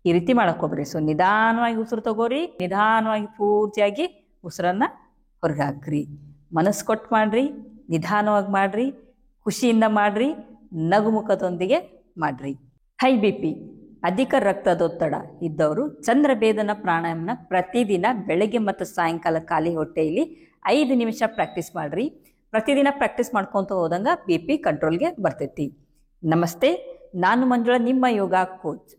ಈ ರೀತಿ ಮಾಡಕ್ಕೋಗ್ರಿ. ಸೊ ನಿಧಾನವಾಗಿ ಉಸಿರು ತಗೋರಿ, ನಿಧಾನವಾಗಿ ಪೂರ್ತಿಯಾಗಿ ಉಸಿರನ್ನ ಹೊರಗೆ ಹಾಕ್ರಿ. ಮನಸ್ಸು ಕೊಟ್ಟು ಮಾಡ್ರಿ, ನಿಧಾನವಾಗಿ ಮಾಡ್ರಿ, ಖುಷಿಯಿಂದ ಮಾಡ್ರಿ, ನಗುಮುಖದೊಂದಿಗೆ ಮಾಡ್ರಿ. ಹೈ BP ಅಧಿಕ ರಕ್ತದೊತ್ತಡ ಇದ್ದವರು ಚಂದ್ರಭೇದನ ಪ್ರಾಣಾಯಾಮನ ಪ್ರತಿದಿನ ಬೆಳಗ್ಗೆ ಮತ್ತು ಸಾಯಂಕಾಲ ಖಾಲಿ ಹೊಟ್ಟೆಯಲ್ಲಿ 5 ನಿಮಿಷ ಪ್ರಾಕ್ಟೀಸ್ ಮಾಡ್ರಿ. ಪ್ರತಿದಿನ ಪ್ರಾಕ್ಟೀಸ್ ಮಾಡ್ಕೊತ ಹೋದಂಗ BP ಕಂಟ್ರೋಲ್ಗೆ ಬರ್ತೈತಿ. ನಮಸ್ತೆ, ನಾನು ಮಂಜುಳಾ, ನಿಮ್ಮ ಯೋಗ ಕೋಚ್.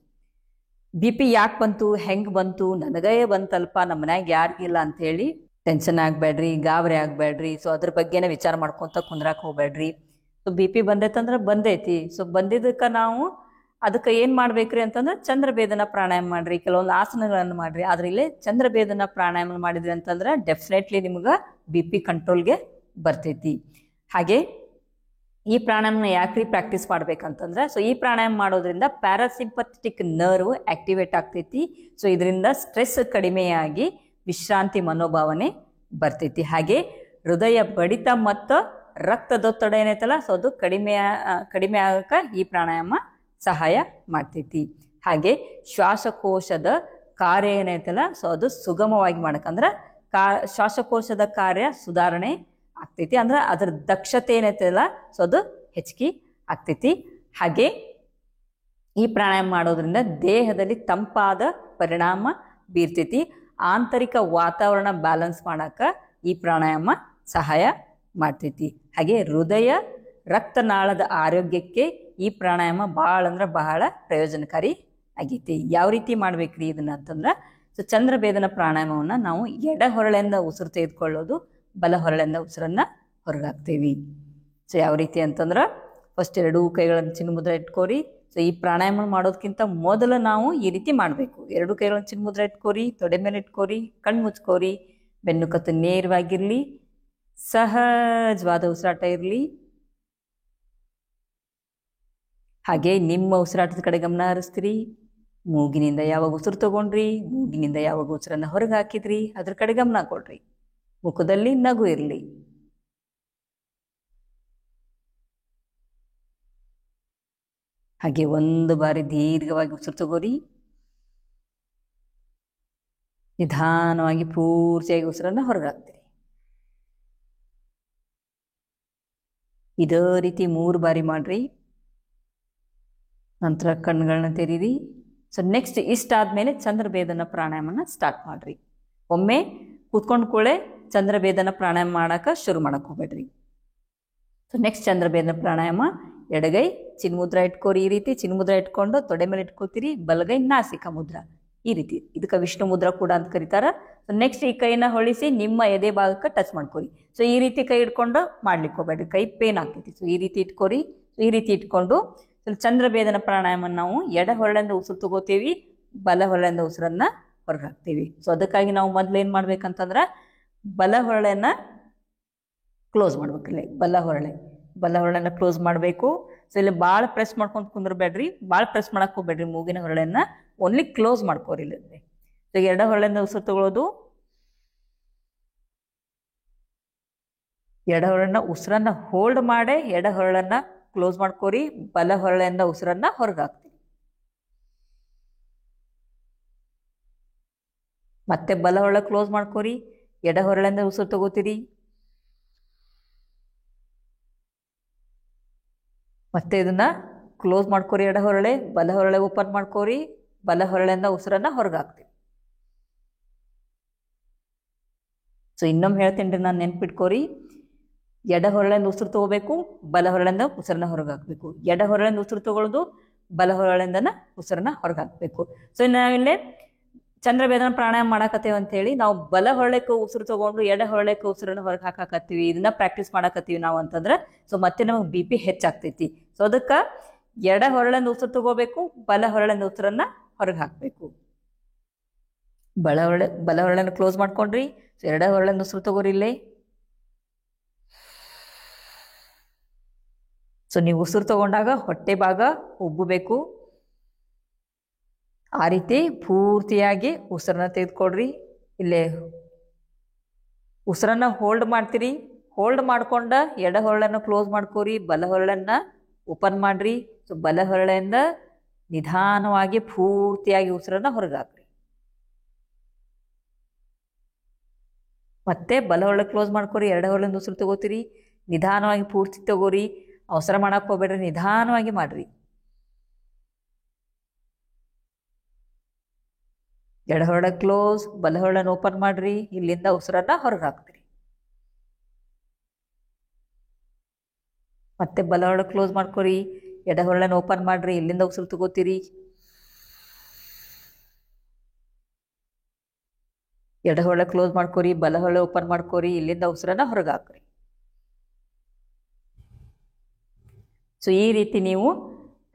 BP ಯಾಕೆ ಬಂತು, ಹೆಂಗೆ ಬಂತು, ನನಗೇ ಬಂತಲ್ಪ, ನಮ್ಮ ಮನ್ಯಾಗ ಯಾರಿಗಿಲ್ಲ ಅಂಥೇಳಿ ಟೆನ್ಷನ್ ಆಗಬೇಡ್ರಿ, ಗಾಬರಿ ಆಗಬೇಡ್ರಿ. ಸೊ ಅದ್ರ ಬಗ್ಗೆನೇ ವಿಚಾರ ಮಾಡ್ಕೊತ ಕುಂದ್ರಾಕ್ ಹೋಗ್ಬೇಡ್ರಿ. ಸೊ BP ಬಂದೈತಂದ್ರೆ ಬಂದೈತಿ. ಸೊ ಬಂದಿದ್ದಕ್ಕೆ ನಾವು ಅದಕ್ಕೆ ಏನು ಮಾಡ್ಬೇಕ್ರಿ ಅಂತಂದ್ರೆ ಚಂದ್ರಭೇದನ ಪ್ರಾಣಾಯಾಮ ಮಾಡ್ರಿ, ಕೆಲವೊಂದು ಆಸನಗಳನ್ನು ಮಾಡ್ರಿ. ಆದ್ರೆ ಇಲ್ಲೇ ಚಂದ್ರಭೇದನ ಪ್ರಾಣಾಯಾಮ ಮಾಡಿದ್ರಿ ಅಂತಂದ್ರೆ ಡೆಫಿನೆಟ್ಲಿ ನಿಮ್ಗೆ BP ಕಂಟ್ರೋಲ್ಗೆ ಬರ್ತೈತಿ. ಹಾಗೆ ಈ ಪ್ರಾಣಾಯಾಮನ ಯಾಕ್ರಿ ಪ್ರಾಕ್ಟೀಸ್ ಮಾಡ್ಬೇಕಂತಂದ್ರೆ, ಸೊ ಈ ಪ್ರಾಣಾಯಾಮ ಮಾಡೋದ್ರಿಂದ ಪ್ಯಾರಾಸಿಂಪಥೆಟಿಕ್ ನರ್ವ್ ಆಕ್ಟಿವೇಟ್ ಆಗ್ತೈತಿ. ಸೊ ಇದರಿಂದ ಸ್ಟ್ರೆಸ್ ಕಡಿಮೆಯಾಗಿ ವಿಶ್ರಾಂತಿ ಮನೋಭಾವನೆ ಬರ್ತೈತಿ. ಹಾಗೆ ಹೃದಯ ಬಡಿತ ಮತ್ತು ರಕ್ತದೊತ್ತಡ ಏನೈತಲ್ಲ, ಸೊ ಅದು ಕಡಿಮೆ ಆಗಕ್ಕೆ ಈ ಪ್ರಾಣಾಯಾಮ ಸಹಾಯ ಮಾಡ್ತೈತಿ. ಹಾಗೆ ಶ್ವಾಸಕೋಶದ ಕಾರ್ಯ ಏನೈತಲ್ಲ, ಸೊ ಅದು ಸುಗಮವಾಗಿ ಮಾಡಕಂದ್ರೆ ಶ್ವಾಸಕೋಶದ ಕಾರ್ಯ ಸುಧಾರಣೆ ಆಗ್ತೈತಿ. ಅಂದ್ರೆ ಅದರ ದಕ್ಷತೆ ಏನೈತಲ್ಲ, ಸೊ ಅದು ಹೆಚ್ಚಿಗೆ ಆಗ್ತೈತಿ. ಹಾಗೆ ಈ ಪ್ರಾಣಾಯಾಮ ಮಾಡೋದ್ರಿಂದ ದೇಹದಲ್ಲಿ ತಂಪಾದ ಪರಿಣಾಮ ಬೀರ್ತೈತಿ. ಆಂತರಿಕ ವಾತಾವರಣ ಬ್ಯಾಲೆನ್ಸ್ ಮಾಡಕ್ಕೆ ಈ ಪ್ರಾಣಾಯಾಮ ಸಹಾಯ ಮಾಡ್ತೈತಿ. ಹಾಗೆ ಹೃದಯ ರಕ್ತನಾಳದ ಆರೋಗ್ಯಕ್ಕೆ ಈ ಪ್ರಾಣಾಯಾಮ ಭಾಳ ಅಂದ್ರೆ ಬಹಳ ಪ್ರಯೋಜನಕಾರಿ ಆಗೈತಿ. ಯಾವ ರೀತಿ ಮಾಡ್ಬೇಕ್ರಿ ಇದನ್ನ ಅಂತಂದ್ರೆ, ಸೊ ಚಂದ್ರಭೇದನ ಪ್ರಾಣಾಯಾಮವನ್ನು ನಾವು ಎಡ ಹೊರಳೆಯಿಂದ ಉಸಿರು ತೆಗೆದುಕೊಳ್ಳೋದು, ಬಲ ಹೊರಳೆಯಿಂದ ಉಸಿರನ್ನ ಹೊರಗಾಕ್ತೇವಿ. ಸೊ ಯಾವ ರೀತಿ ಅಂತಂದ್ರೆ, ಫಸ್ಟ್ 2 ಕೈಗಳನ್ನು ಚಿನ್ಮುದ್ರ ಇಟ್ಕೋರಿ. ಸೊ ಈ ಪ್ರಾಣಾಯಾಮ ಮಾಡೋದಕ್ಕಿಂತ ಮೊದಲು ನಾವು ಈ ರೀತಿ ಮಾಡಬೇಕು. 2 ಕೈಗಳನ್ನು ಚಿನ್ಮುದ್ರ ಇಟ್ಕೋರಿ, ತೊಡೆ ಮೇಲೆ ಇಟ್ಕೋರಿ, ಕಣ್ಣು ಮುಚ್ಕೋರಿ, ಬೆನ್ನು ಕತ್ತು ನೇರವಾಗಿರ್ಲಿ, ಸಹಜವಾದ ಉಸಿರಾಟ ಇರಲಿ. ಹಾಗೆ ನಿಮ್ಮ ಉಸಿರಾಟದ ಕಡೆ ಗಮನ ಹರಿಸ್ತೀರಿ. ಮೂಗಿನಿಂದ ಯಾವಾಗ ಉಸಿರು ತಗೊಂಡ್ರಿ, ಮೂಗಿನಿಂದ ಯಾವಾಗ ಉಸಿರನ್ನ ಹೊರಗೆ ಹಾಕಿದ್ರಿ, ಅದ್ರ ಕಡೆ ಗಮನ ಕೊಡ್ರಿ. ಮುಖದಲ್ಲಿ ನಗು ಇರಲಿ. ಹಾಗೆ 1 ಬಾರಿ ದೀರ್ಘವಾಗಿ ಉಸಿರು ತಗೋರಿ. ನಿಧಾನವಾಗಿ ಪೂರ್ತಿಯಾಗಿ ಉಸಿರನ್ನ ಹೊರಗೆ ಹಾಕ್ತೀರಿ. ಇದೇ ರೀತಿ 3 ಬಾರಿ ಮಾಡ್ರಿ. ನಂತರ ಕಣ್ಣುಗಳನ್ನ ತೆರೀರಿ. ಸೊ ನೆಕ್ಸ್ಟ್ ಇಷ್ಟಾದ್ಮೇಲೆ ಚಂದ್ರಭೇದನ ಪ್ರಾಣಾಯಾಮನ ಸ್ಟಾರ್ಟ್ ಮಾಡ್ರಿ. ಒಮ್ಮೆ ಕೂತ್ಕೊಂಡು ಕೂಳೆ ಚಂದ್ರಭೇದನ ಪ್ರಾಣಾಯಾಮ ಮಾಡಕ್ಕೆ ಶುರು ಮಾಡಕ್ಕೆ ಹೋಗ್ಬೇಡ್ರಿ. ಸೊ ನೆಕ್ಸ್ಟ್ ಚಂದ್ರಭೇದನ ಪ್ರಾಣಾಯಾಮ, ಎಡಗೈ ಚಿನ್ಮುದ್ರ ಇಟ್ಕೋರಿ. ಈ ರೀತಿ ಚಿನ್ಮುದ್ರ ಇಟ್ಕೊಂಡು ತೊಡೆ ಮೇಲೆ ಇಟ್ಕೋತೀರಿ. ಬಲಗೈ ನಾಸಿಕ ಮುದ್ರ. ಈ ರೀತಿ ಇದಕ್ಕೆ ವಿಷ್ಣು ಮುದ್ರ ಕೂಡ ಅಂತ ಕರೀತಾರ. ಸೊ ನೆಕ್ಸ್ಟ್ ಈ ಕೈನ ಹೊಳಿಸಿ ನಿಮ್ಮ ಎದೆ ಭಾಗಕ್ಕೆ ಟಚ್ ಮಾಡ್ಕೋರಿ. ಸೊ ಈ ರೀತಿ ಕೈ ಇಟ್ಕೊಂಡು ಮಾಡ್ಲಿಕ್ಕೆ ಹೋಗ್ಬೇಡ್ರಿ, ಕೈ ಪೇನ್ ಆಗ್ತೈತಿ. ಸೊ ಈ ರೀತಿ ಇಟ್ಕೋರಿ. ಸೊ ಈ ರೀತಿ ಇಟ್ಕೊಂಡು ಚಂದ್ರಭೇದನ ಪ್ರಾಣಾಯಾಮ ನಾವು ಎಡ ಹೊರಳಿಂದ ಉಸಿರು ತಗೋತೀವಿ, ಬಲ ಹೊರಳಿಂದ ಉಸಿರನ್ನ ಹೊರಗೆ ಹಾಕ್ತೀವಿ. ಸೊ ಅದಕ್ಕಾಗಿ ನಾವು ಮೊದ್ಲು ಏನ್ ಮಾಡ್ಬೇಕಂತಂದ್ರೆ, ಬಲ ಹೊರಳನ್ನ ಕ್ಲೋಸ್ ಮಾಡ್ಬೇಕು. ಇಲ್ಲಿ ಬಲ ಹೊರಳನ್ನ ಕ್ಲೋಸ್ ಮಾಡಬೇಕು. ಸೊ ಇಲ್ಲಿ ಭಾಳ ಪ್ರೆಸ್ ಮಾಡ್ಕೊಂಡು ಕುಂದ್ರಬೇಡ್ರಿ, ಭಾಳ ಪ್ರೆಸ್ ಮಾಡಕ್ ಹೋಗ್ಬೇಡ್ರಿ. ಮೂಗಿನ ಹೊರಳನ್ನ ಓನ್ಲಿ ಕ್ಲೋಸ್ ಮಾಡ್ಕೋರಿ. ಇಲ್ಲಿ ಸೊ ಎಡ ಹೊರಳಿಂದ ಉಸಿರು ತಗೊಳ್ಳೋದು, ಎಡ ಹೊರಳನ್ನ ಉಸಿರನ್ನ ಹೋಲ್ಡ್ ಮಾಡಿ ಎಡ ಹೊರಳನ್ನ ಕ್ಲೋಸ್ ಮಾಡ್ಕೋರಿ. ಬಲ ಹೊರಳಿಂದ ಉಸಿರನ್ನ ಹೊರಗೆ ಹಾಕ್ತೀವಿ. ಮತ್ತೆ ಬಲ ಹೊರಳ ಕ್ಲೋಸ್ ಮಾಡ್ಕೋರಿ. ಎಡ ಹೊರಳಿಂದ ಉಸಿರು ತಗೋತೀರಿ. ಮತ್ತೆ ಇದನ್ನ ಕ್ಲೋಸ್ ಮಾಡ್ಕೋರಿ. ಎಡ ಹೊರಳೆ, ಬಲ ಹೊರಳೆ ಓಪನ್ ಮಾಡ್ಕೋರಿ. ಬಲ ಹೊರಳಿಂದ ಉಸಿರನ್ನ ಹೊರಗೆ ಹಾಕ್ತೀವಿ. ಸೊ ಇನ್ನೊಮ್ಮೆ ಹೇಳ್ತೀನಿ, ನಾನು ನೆನ್ಪಿಟ್ಕೋರಿ. ಎಡ ಹೊರಳಿಂದ ಉಸಿರು ತಗೋಬೇಕು, ಬಲ ಹೊರಳಿಂದ ಉಸಿರನ್ನ ಹೊರಗೆ ಹಾಕಬೇಕು. ಎಡ ಹೊರಳಿಂದ ಉಸಿರು ತಗೊಳ್ಳೋದು, ಬಲ ಹೊರಳಿಂದನ ಉಸಿರನ್ನ ಹೊರಗೆ ಹಾಕಬೇಕು. ಸೊ ನಾವಿಲ್ಲೇ ಚಂದ್ರಭೇದನ ಪ್ರಾಣಾಯಾಮ ಮಾಡಾಕತ್ತೇವೆ ಅಂತ ಹೇಳಿ ನಾವು ಬಲ ಹೊರಳಕ್ಕೆ ಉಸಿರು ತಗೊಂಡು ಎಡ ಹೊರಳಕ್ಕೆ ಉಸಿರನ್ನ ಹೊರಗೆ ಹಾಕಾಕತ್ತೀವಿ, ಇದನ್ನ ಪ್ರಾಕ್ಟೀಸ್ ಮಾಡಾಕತ್ತೀವಿ ನಾವು ಅಂತಂದ್ರೆ, ಸೊ ಮತ್ತೆ ನಮಗೆ BP ಹೆಚ್ಚಾಗ್ತೈತಿ. ಸೊ ಅದಕ್ಕೆ ಎಡ ಹೊರಳಿಂದ ಉಸಿರು ತಗೋಬೇಕು, ಬಲ ಹೊರಳಿಂದ ಉಸಿರನ್ನ ಹೊರಗೆ ಹಾಕಬೇಕು. ಬಲ ಹೊರಳನ್ನು ಕ್ಲೋಸ್ ಮಾಡ್ಕೊಂಡ್ರಿ. ಸೊ ಎಡ ಹೊರಳಿಂದ ಉಸಿರು ತಗೋರಿ. ಇಲ್ಲೇ ಸೊ ನೀವು ಉಸಿರು ತಗೊಂಡಾಗ ಹೊಟ್ಟೆ ಭಾಗ ಉಬ್ಬಬೇಕು. ಆ ರೀತಿ ಪೂರ್ತಿಯಾಗಿ ಉಸಿರನ್ನ ತೆಗೆದುಕೊಡ್ರಿ. ಇಲ್ಲೇ ಉಸಿರನ್ನ ಹೋಲ್ಡ್ ಮಾಡ್ತೀರಿ. ಹೋಲ್ಡ್ ಮಾಡ್ಕೊಂಡ ಎಡ ಹೊರಳನ್ನು ಕ್ಲೋಸ್ ಮಾಡ್ಕೋರಿ, ಬಲ ಹೊರಳನ್ನ ಓಪನ್ ಮಾಡ್ರಿ. ಸೊ ಬಲ ಹೊರಳೆಯಿಂದ ನಿಧಾನವಾಗಿ ಪೂರ್ತಿಯಾಗಿ ಉಸಿರನ್ನ ಹೊರಗಾಕ್ರಿ. ಮತ್ತೆ ಬಲಹೊಳ್ಳ ಕ್ಲೋಸ್ ಮಾಡ್ಕೊರಿ. ಎಡಹೊಳ್ಳಿಂದ ಉಸಿರು ತಗೋತೀರಿ. ನಿಧಾನವಾಗಿ ಪೂರ್ತಿ ತಗೋರಿ. ಅವಸರ ಮಾಡಕ್ಕೆ ಹೋಗ್ಬೇಡ್ರಿ, ನಿಧಾನವಾಗಿ ಮಾಡ್ರಿ. ಎಡಹೊಳ್ಳ ಕ್ಲೋಸ್, ಬಲಹೊಳ್ಳನ ಓಪನ್ ಮಾಡ್ರಿ. ಇಲ್ಲಿಂದ ಉಸಿರನ್ನ ಹೊರಗೆ ಹಾಕ್ತೀರಿ. ಮತ್ತೆ ಬಲಹೊಳ್ಳ ಕ್ಲೋಸ್ ಮಾಡ್ಕೊರಿ. ಎಡಹೊಳ್ಳನ ಓಪನ್ ಮಾಡ್ರಿ. ಇಲ್ಲಿಂದ ಉಸಿರು ತಗೋತೀರಿ. ಎಡಹೊಳ್ಳ ಕ್ಲೋಸ್ ಮಾಡ್ಕೊರಿ. ಬಲಹೊಳ್ಳ ಓಪನ್ ಮಾಡ್ಕೊರಿ. ಇಲ್ಲಿಂದ ಉಸಿರನ್ನ ಹೊರಗೆ ಹಾಕ್ರಿ. ಸೊ ಈ ರೀತಿ ನೀವು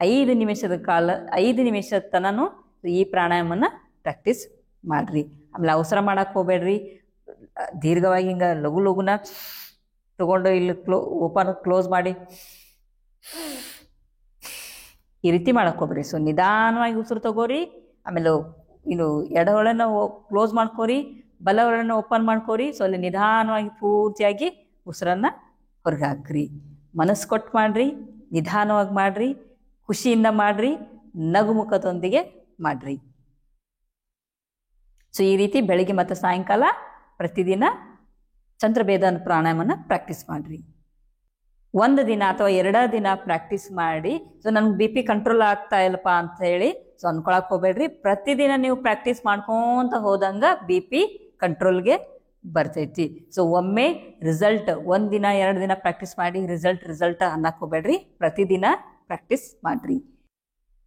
5 ನಿಮಿಷದ ಕಾಲ 5 ನಿಮಿಷದ ತನೂ ಈ ಪ್ರಾಣಾಯಾಮನ ಪ್ರಾಕ್ಟೀಸ್ ಮಾಡ್ರಿ. ಆಮೇಲೆ ಅವಸರ ಮಾಡಕ್ಕೆ ಹೋಗ್ಬೇಡ್ರಿ. ದೀರ್ಘವಾಗಿ ಹಿಂಗೆ ಲಘು ಲಘುನ ತಗೊಂಡು ಇಲ್ಲಿ ಓಪನ್ ಕ್ಲೋಸ್ ಮಾಡಿ ಈ ರೀತಿ ಮಾಡಕ್ಕೆ ಹೋಗ್ಬೇಡ್ರಿ. ಸೊ ನಿಧಾನವಾಗಿ ಉಸಿರು ತಗೋರಿ. ಆಮೇಲೆ ಇನ್ನು ಎಡಹೊಳನ ಕ್ಲೋಸ್ ಮಾಡ್ಕೋರಿ, ಬಲಹೊಳನ ಓಪನ್ ಮಾಡ್ಕೋರಿ. ಸೊ ಅಲ್ಲಿ ನಿಧಾನವಾಗಿ ಪೂರ್ತಿಯಾಗಿ ಉಸಿರನ್ನ ಹೊರಗೆ ಹಾಕ್ರಿ. ಮನಸ್ಸು ಕೊಟ್ಟು ಮಾಡ್ರಿ, ನಿಧಾನವಾಗಿ ಮಾಡ್ರಿ, ಖುಷಿಯಿಂದ ಮಾಡ್ರಿ, ನಗುಮುಖದೊಂದಿಗೆ ಮಾಡ್ರಿ. ಸೊ ಈ ರೀತಿ ಬೆಳಿಗ್ಗೆ ಮತ್ತು ಸಾಯಂಕಾಲ ಪ್ರತಿದಿನ ಚಂದ್ರಭೇದನ ಪ್ರಾಣಾಯಾಮನ ಪ್ರಾಕ್ಟೀಸ್ ಮಾಡಿರಿ. 1 ದಿನ ಅಥವಾ 2 ದಿನ ಪ್ರಾಕ್ಟೀಸ್ ಮಾಡಿ ಸೊ ನನಗೆ ಬಿ ಪಿ ಕಂಟ್ರೋಲ್ ಆಗ್ತಾ ಇಲ್ಲಪ್ಪ ಅಂತ ಹೇಳಿ ಸೊ ಅನ್ಕೊಳಕ್ಕೆ ಹೋಗ್ಬೇಡ್ರಿ. ಪ್ರತಿದಿನ ನೀವು ಪ್ರಾಕ್ಟೀಸ್ ಮಾಡ್ಕೊತ ಹೋದಂಗೆ ಬಿ ಪಿ ಕಂಟ್ರೋಲ್ಗೆ ಬರ್ತೈತಿ. ಸೊ ಒಮ್ಮೆ ರಿಸಲ್ಟ್ 1 ದಿನ 2 ದಿನ ಪ್ರಾಕ್ಟೀಸ್ ಮಾಡಿ ರಿಸಲ್ಟ್ ಅನ್ನಕ್ಕೆ ಹೋಗ್ಬೇಡ್ರಿ. ಪ್ರತಿದಿನ ಪ್ರಾಕ್ಟೀಸ್ ಮಾಡಿರಿ.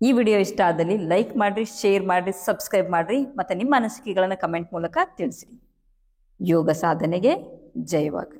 ಈ ವಿಡಿಯೋ ಇಷ್ಟ ಆದಲ್ಲಿ ಲೈಕ್ ಮಾಡಿರಿ, ಶೇರ್ ಮಾಡಿರಿ, ಸಬ್ಸ್ಕ್ರೈಬ್ ಮಾಡಿರಿ ಮತ್ತು ನಿಮ್ಮ ಅನಿಸಿಕೆಗಳನ್ನು ಕಮೆಂಟ್ ಮೂಲಕ ತಿಳಿಸಿರಿ. ಯೋಗ ಸಾಧನೆಗೆ ಜಯವಾಗಲಿ.